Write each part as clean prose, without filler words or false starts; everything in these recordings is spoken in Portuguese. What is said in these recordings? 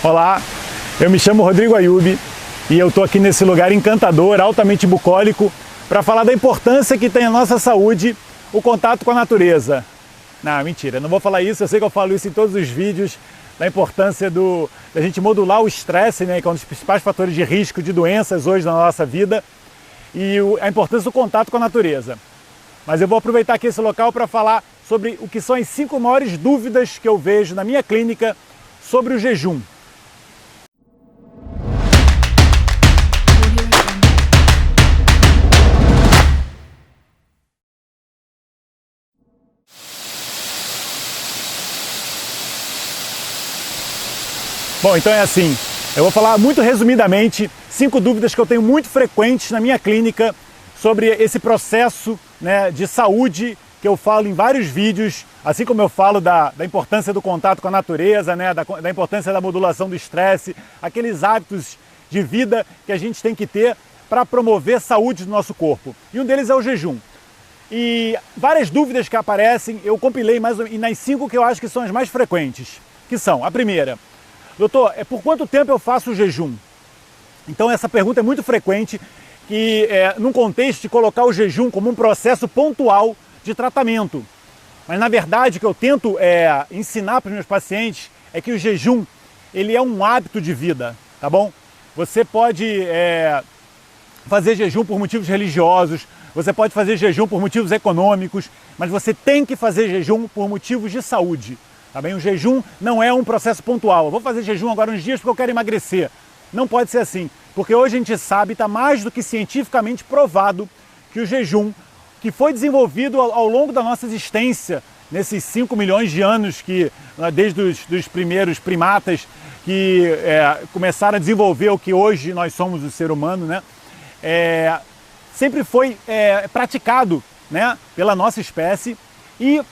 Olá, eu me chamo Rodrigo Ayub e eu estou aqui nesse lugar encantador, altamente bucólico, para falar da importância que tem a nossa saúde o contato com a natureza. Não, mentira, não vou falar isso, eu sei que eu falo isso em todos os vídeos, da importância da gente modular o estresse, né, que é um dos principais fatores de risco de doenças hoje na nossa vida, e a importância do contato com a natureza. Mas eu vou aproveitar aqui esse local para falar sobre o que são as 5 maiores dúvidas que eu vejo na minha clínica sobre o jejum. Bom, então é assim, eu vou falar muito resumidamente 5 dúvidas que eu tenho muito frequentes na minha clínica sobre esse processo, né, de saúde que eu falo em vários vídeos, assim como eu falo da importância do contato com a natureza, né, da importância da modulação do estresse, aqueles hábitos de vida que a gente tem que ter para promover saúde do nosso corpo. E um deles é o jejum. E várias dúvidas que aparecem, eu compilei nas 5 que eu acho que são as mais frequentes, que são: a primeira: doutor, por quanto tempo eu faço o jejum? Então essa pergunta é muito frequente, que num contexto de colocar o jejum como um processo pontual de tratamento. Mas na verdade o que eu tento ensinar para os meus pacientes é que o jejum, ele é um hábito de vida, tá bom? Você pode fazer jejum por motivos religiosos, você pode fazer jejum por motivos econômicos, mas você tem que fazer jejum por motivos de saúde. Tá bem? O jejum não é um processo pontual. Eu vou fazer jejum agora uns dias porque eu quero emagrecer. Não pode ser assim, porque hoje a gente sabe, está mais do que cientificamente provado, que o jejum, que foi desenvolvido ao longo da nossa existência, nesses 5 milhões de anos, que desde os primeiros primatas que começaram a desenvolver o que hoje nós somos, o ser humano, né? Sempre foi praticado, né, pela nossa espécie, e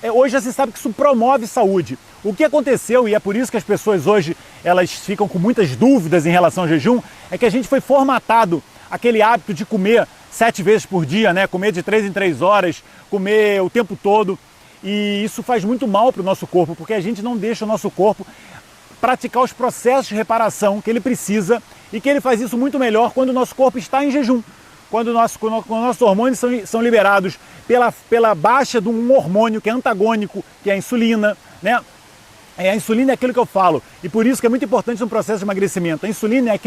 hoje já se sabe que isso promove saúde. O que aconteceu, e é por isso que as pessoas hoje elas ficam com muitas dúvidas em relação ao jejum, é que a gente foi formatado aquele hábito de comer 7 vezes por dia, né? Comer de 3 em 3 horas, comer o tempo todo, e isso faz muito mal para o nosso corpo, porque a gente não deixa o nosso corpo praticar os processos de reparação que ele precisa, e que ele faz isso muito melhor quando o nosso corpo está em jejum. Quando nossos hormônios são liberados pela baixa de um hormônio que é antagônico, que é a insulina, né? A insulina é aquilo que eu falo, e por isso que é muito importante no processo de emagrecimento. A insulina é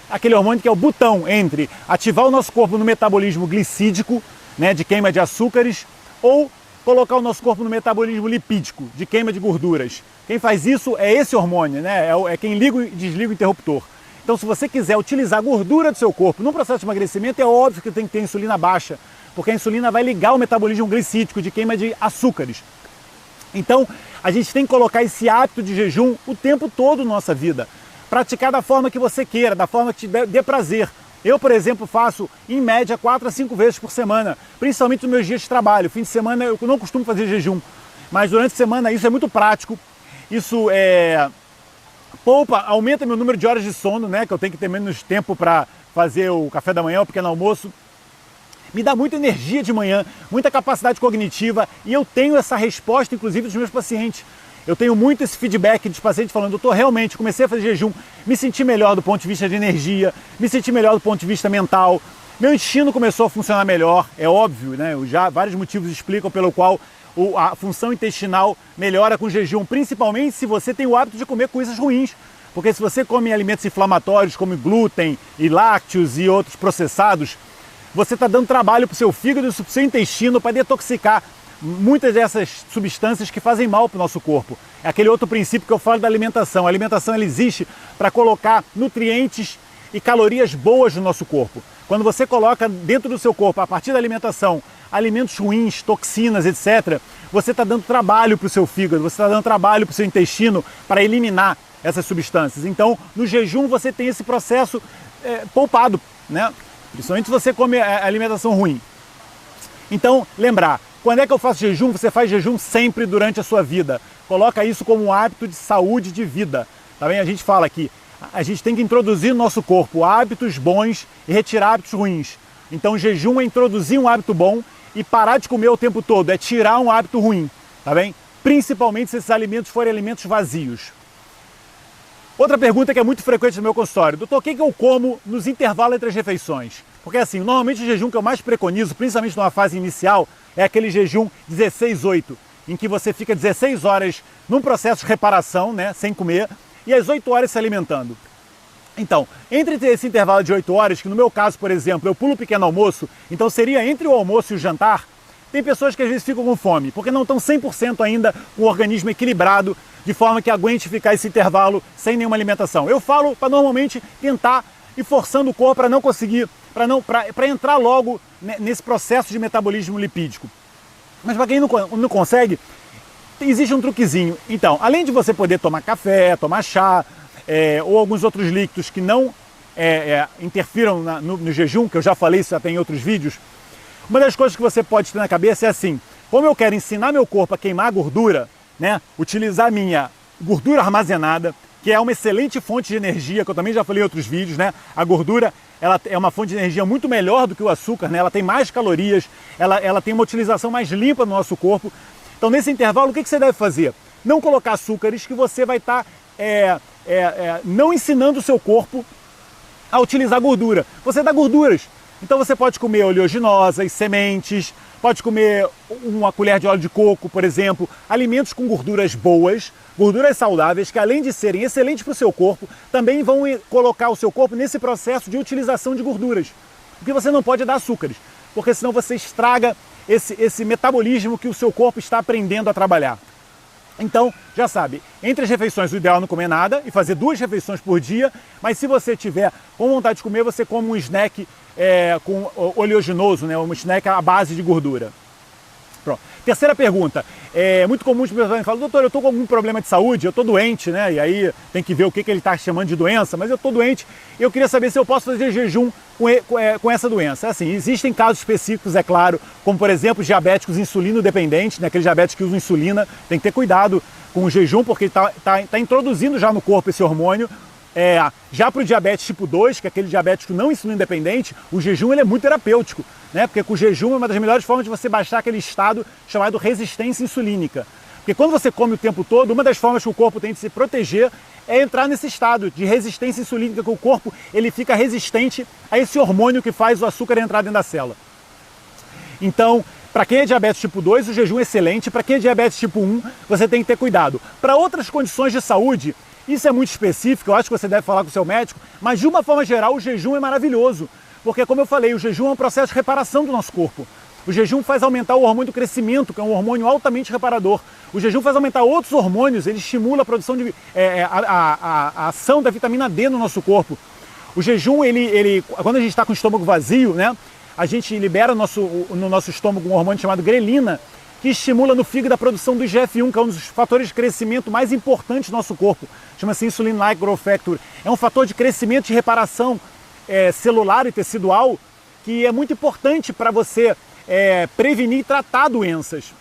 aquele hormônio que é o botão entre ativar o nosso corpo no metabolismo glicídico, né, de queima de açúcares, ou colocar o nosso corpo no metabolismo lipídico, de queima de gorduras. Quem faz isso é esse hormônio, né? É quem liga e desliga o interruptor. Então, se você quiser utilizar a gordura do seu corpo no processo de emagrecimento, é óbvio que tem que ter insulina baixa, porque a insulina vai ligar o metabolismo glicídico, de queima de açúcares. Então, a gente tem que colocar esse hábito de jejum o tempo todo na nossa vida. Praticar da forma que você queira, da forma que te dê prazer. Eu, por exemplo, faço em média 4 a 5 vezes por semana, principalmente nos meus dias de trabalho. Fim de semana eu não costumo fazer jejum, mas durante a semana isso é muito prático. Isso aumenta meu número de horas de sono, né? Que eu tenho que ter menos tempo para fazer o café da manhã, o pequeno almoço. Me dá muita energia de manhã, muita capacidade cognitiva, e eu tenho essa resposta, inclusive, dos meus pacientes. Eu tenho muito esse feedback dos pacientes falando: doutor, realmente comecei a fazer jejum, me senti melhor do ponto de vista de energia, me senti melhor do ponto de vista mental, meu intestino começou a funcionar melhor, é óbvio, né? Vários motivos explicam pelo qual a função intestinal melhora com jejum, principalmente se você tem o hábito de comer coisas ruins. Porque se você come alimentos inflamatórios como glúten e lácteos e outros processados, você está dando trabalho para o seu fígado e para o seu intestino para detoxicar muitas dessas substâncias que fazem mal para o nosso corpo. É aquele outro princípio que eu falo da alimentação. A alimentação, ela existe para colocar nutrientes e calorias boas no nosso corpo. Quando você coloca dentro do seu corpo, a partir da alimentação, alimentos ruins, toxinas, etc., você está dando trabalho para o seu fígado, você está dando trabalho para o seu intestino para eliminar essas substâncias. Então, no jejum você tem esse processo poupado, né? Principalmente se você come alimentação ruim. Então, lembrar, quando é que eu faço jejum? Você faz jejum sempre durante a sua vida. Coloca isso como um hábito de saúde de vida. Tá bem? A gente fala aqui, a gente tem que introduzir no nosso corpo hábitos bons e retirar hábitos ruins. Então, o jejum é introduzir um hábito bom e parar de comer o tempo todo, é tirar um hábito ruim, tá bem? Principalmente se esses alimentos forem alimentos vazios. Outra pergunta que é muito frequente no meu consultório: doutor, o que eu como nos intervalos entre as refeições? Porque assim, normalmente o jejum que eu mais preconizo, principalmente numa fase inicial, é aquele jejum 16-8, em que você fica 16 horas num processo de reparação, né, sem comer, e às 8 horas se alimentando. Então, entre esse intervalo de 8 horas, que no meu caso, por exemplo, eu pulo o pequeno almoço, então seria entre o almoço e o jantar, tem pessoas que às vezes ficam com fome, porque não estão 100% ainda com o organismo equilibrado, de forma que aguente ficar esse intervalo sem nenhuma alimentação. Eu falo para normalmente tentar ir forçando o corpo para não conseguir, para entrar logo nesse processo de metabolismo lipídico. Mas para quem não consegue, existe um truquezinho. Então, além de você poder tomar café, tomar chá, ou alguns outros líquidos que não interfiram no jejum, que eu já falei isso até em outros vídeos, uma das coisas que você pode ter na cabeça é assim: como eu quero ensinar meu corpo a queimar gordura, né, utilizar minha gordura armazenada, que é uma excelente fonte de energia, que eu também já falei em outros vídeos, né? A gordura, ela é uma fonte de energia muito melhor do que o açúcar, né? Ela tem mais calorias, ela tem uma utilização mais limpa no nosso corpo. Então, nesse intervalo, o que você deve fazer? Não colocar açúcares, que você vai estar não ensinando o seu corpo a utilizar gordura. Você dá gorduras. Então você pode comer oleaginosas, sementes, pode comer uma colher de óleo de coco, por exemplo, alimentos com gorduras boas, gorduras saudáveis, que além de serem excelentes para o seu corpo, também vão colocar o seu corpo nesse processo de utilização de gorduras. Porque você não pode dar açúcares, porque senão você estraga esse metabolismo que o seu corpo está aprendendo a trabalhar. Então, já sabe, entre as refeições o ideal é não comer nada e fazer 2 refeições por dia, mas se você tiver com vontade de comer, você come um snack com oleaginoso, né, um snack à base de gordura. Pronto. Terceira pergunta: é muito comum as pessoas falam: doutor, eu estou com algum problema de saúde, eu estou doente, né? E aí tem que ver o que ele está chamando de doença, mas eu estou doente e eu queria saber se eu posso fazer jejum com essa doença. Assim, existem casos específicos, é claro, como por exemplo diabéticos insulino dependentes, né? Aqueles diabéticos que usam insulina, tem que ter cuidado com o jejum, porque está introduzindo já no corpo esse hormônio. Já para o diabetes tipo 2, que é aquele diabético não insulino dependente, o jejum ele é muito terapêutico, né? Porque com o jejum é uma das melhores formas de você baixar aquele estado chamado resistência insulínica. Porque quando você come o tempo todo, uma das formas que o corpo tem de se proteger é entrar nesse estado de resistência insulínica, que o corpo ele fica resistente a esse hormônio que faz o açúcar entrar dentro da célula. Então, para quem é diabetes tipo 2, o jejum é excelente. Para quem é diabetes tipo 1, você tem que ter cuidado. Para outras condições de saúde, isso é muito específico, eu acho que você deve falar com o seu médico, mas de uma forma geral o jejum é maravilhoso, porque como eu falei, o jejum é um processo de reparação do nosso corpo. O jejum faz aumentar o hormônio do crescimento, que é um hormônio altamente reparador. O jejum faz aumentar outros hormônios, ele estimula a produção a ação da vitamina D no nosso corpo. O jejum, quando a gente está com o estômago vazio, né, a gente libera no nosso estômago um hormônio chamado grelina, que estimula no fígado a produção do IGF-1, que é um dos fatores de crescimento mais importantes do nosso corpo. Chama-se Insulin-like growth factor. É um fator de crescimento e reparação celular e tecidual que é muito importante para você prevenir e tratar doenças.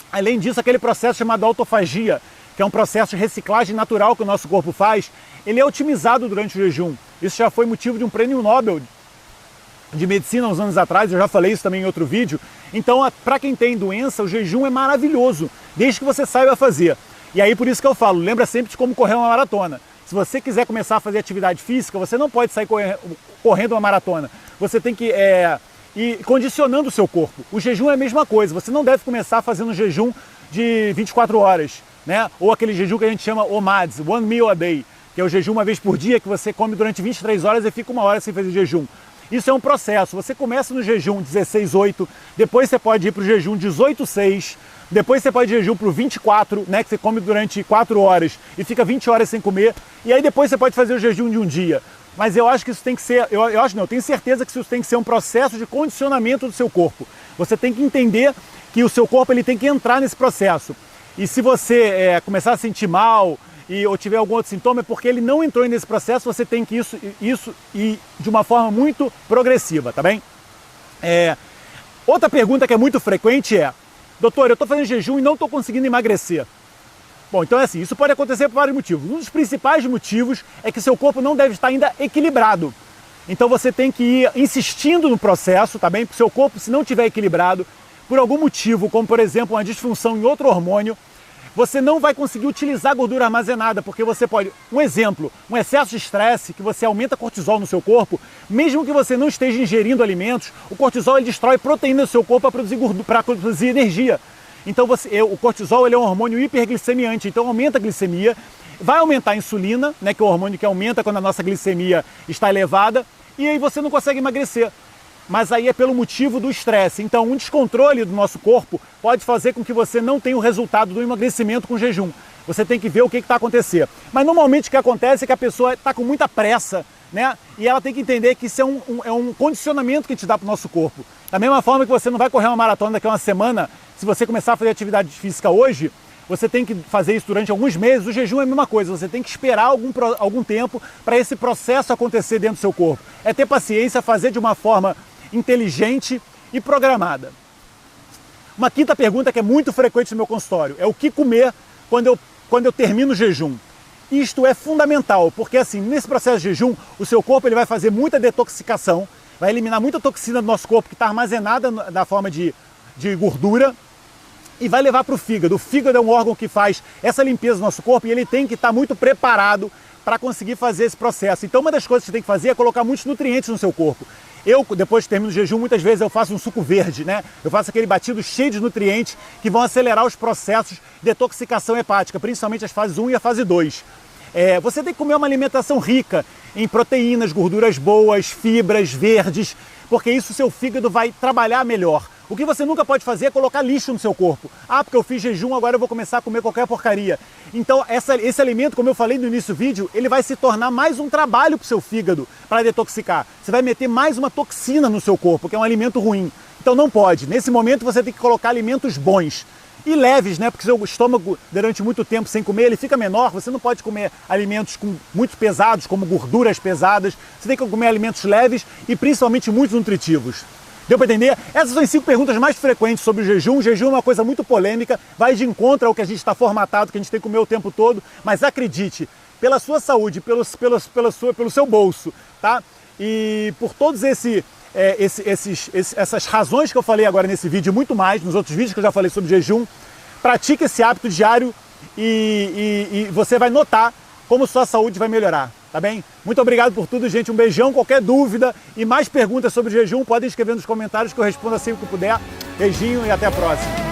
Além disso, aquele processo chamado autofagia, que é um processo de reciclagem natural que o nosso corpo faz, ele é otimizado durante o jejum. Isso já foi motivo de um prêmio Nobel de medicina uns anos atrás, eu já falei isso também em outro vídeo. Então, para quem tem doença, o jejum é maravilhoso, desde que você saiba fazer. E aí, por isso que eu falo, lembra sempre de como correr uma maratona. Se você quiser começar a fazer atividade física, você não pode sair correndo uma maratona. Você tem que ir condicionando o seu corpo. O jejum é a mesma coisa, você não deve começar fazendo um jejum de 24 horas, né? Ou aquele jejum que a gente chama OMADS, One Meal a Day, que é o jejum uma vez por dia, que você come durante 23 horas e fica 1 hora sem fazer jejum. Isso é um processo, você começa no jejum 16-8, depois você pode ir para o jejum 18-6, depois você pode ir jejum para o 24, né, que você come durante 4 horas e fica 20 horas sem comer, e aí depois você pode fazer o jejum de um dia. Mas eu acho que isso tem que ser, eu tenho certeza que isso tem que ser um processo de condicionamento do seu corpo. Você tem que entender que o seu corpo ele tem que entrar nesse processo. E se você começar a sentir mal, ou tiver algum outro sintoma, é porque ele não entrou nesse processo, você tem que isso ir de uma forma muito progressiva, tá bem? Outra pergunta que é muito frequente é: doutor, eu estou fazendo jejum e não estou conseguindo emagrecer. Bom, então é assim, isso pode acontecer por vários motivos. Um dos principais motivos é que seu corpo não deve estar ainda equilibrado. Então você tem que ir insistindo no processo, tá bem? Porque seu corpo, se não estiver equilibrado, por algum motivo, como por exemplo uma disfunção em outro hormônio, você não vai conseguir utilizar gordura armazenada, porque você pode... Um exemplo, um excesso de estresse, que você aumenta cortisol no seu corpo, mesmo que você não esteja ingerindo alimentos, o cortisol ele destrói proteína do seu corpo para produzir energia. Então o cortisol ele é um hormônio hiperglicemiante, então aumenta a glicemia, vai aumentar a insulina, né, que é o hormônio que aumenta quando a nossa glicemia está elevada, e aí você não consegue emagrecer. Mas aí é pelo motivo do estresse. Então, um descontrole do nosso corpo pode fazer com que você não tenha o resultado do emagrecimento com jejum. Você tem que ver o que está acontecendo. Mas normalmente o que acontece é que a pessoa está com muita pressa, né? E ela tem que entender que isso é um condicionamento que a gente dá para o nosso corpo. Da mesma forma que você não vai correr uma maratona daqui a uma semana, se você começar a fazer atividade física hoje, você tem que fazer isso durante alguns meses. O jejum é a mesma coisa, você tem que esperar algum tempo para esse processo acontecer dentro do seu corpo. É ter paciência, fazer de uma forma inteligente e programada. Uma quinta pergunta que é muito frequente no meu consultório é o que comer quando eu termino o jejum. Isto é fundamental, porque assim, nesse processo de jejum, o seu corpo ele vai fazer muita detoxicação, vai eliminar muita toxina do nosso corpo que está armazenada na forma de gordura e vai levar para o fígado. O fígado é um órgão que faz essa limpeza do nosso corpo e ele tem que estar muito preparado para conseguir fazer esse processo. Então uma das coisas que você tem que fazer é colocar muitos nutrientes no seu corpo. Eu, depois que termino o jejum, muitas vezes eu faço um suco verde, né? Eu faço aquele batido cheio de nutrientes que vão acelerar os processos de detoxicação hepática, principalmente as fases 1 e a fase 2. Você tem que comer uma alimentação rica em proteínas, gorduras boas, fibras verdes, porque isso o seu fígado vai trabalhar melhor. O que você nunca pode fazer é colocar lixo no seu corpo. Ah, porque eu fiz jejum, agora eu vou começar a comer qualquer porcaria. Então, esse alimento, como eu falei no início do vídeo, ele vai se tornar mais um trabalho para o seu fígado para detoxicar. Você vai meter mais uma toxina no seu corpo, que é um alimento ruim. Então não pode. Nesse momento você tem que colocar alimentos bons. E leves, né? Porque seu estômago, durante muito tempo sem comer, ele fica menor. Você não pode comer alimentos muito pesados, como gorduras pesadas. Você tem que comer alimentos leves e principalmente muito nutritivos. Deu para entender? Essas são as 5 perguntas mais frequentes sobre o jejum. O jejum é uma coisa muito polêmica, vai de encontro ao que a gente está formatado, que a gente tem que comer o tempo todo. Mas acredite, pela sua saúde, pelo seu bolso, tá? E por todos essas razões que eu falei agora nesse vídeo e muito mais, nos outros vídeos que eu já falei sobre jejum, pratique esse hábito diário e você vai notar como sua saúde vai melhorar, tá bem? Muito obrigado por tudo, gente. Um beijão. Qualquer dúvida e mais perguntas sobre jejum, podem escrever nos comentários que eu respondo assim que eu puder. Beijinho e até a próxima.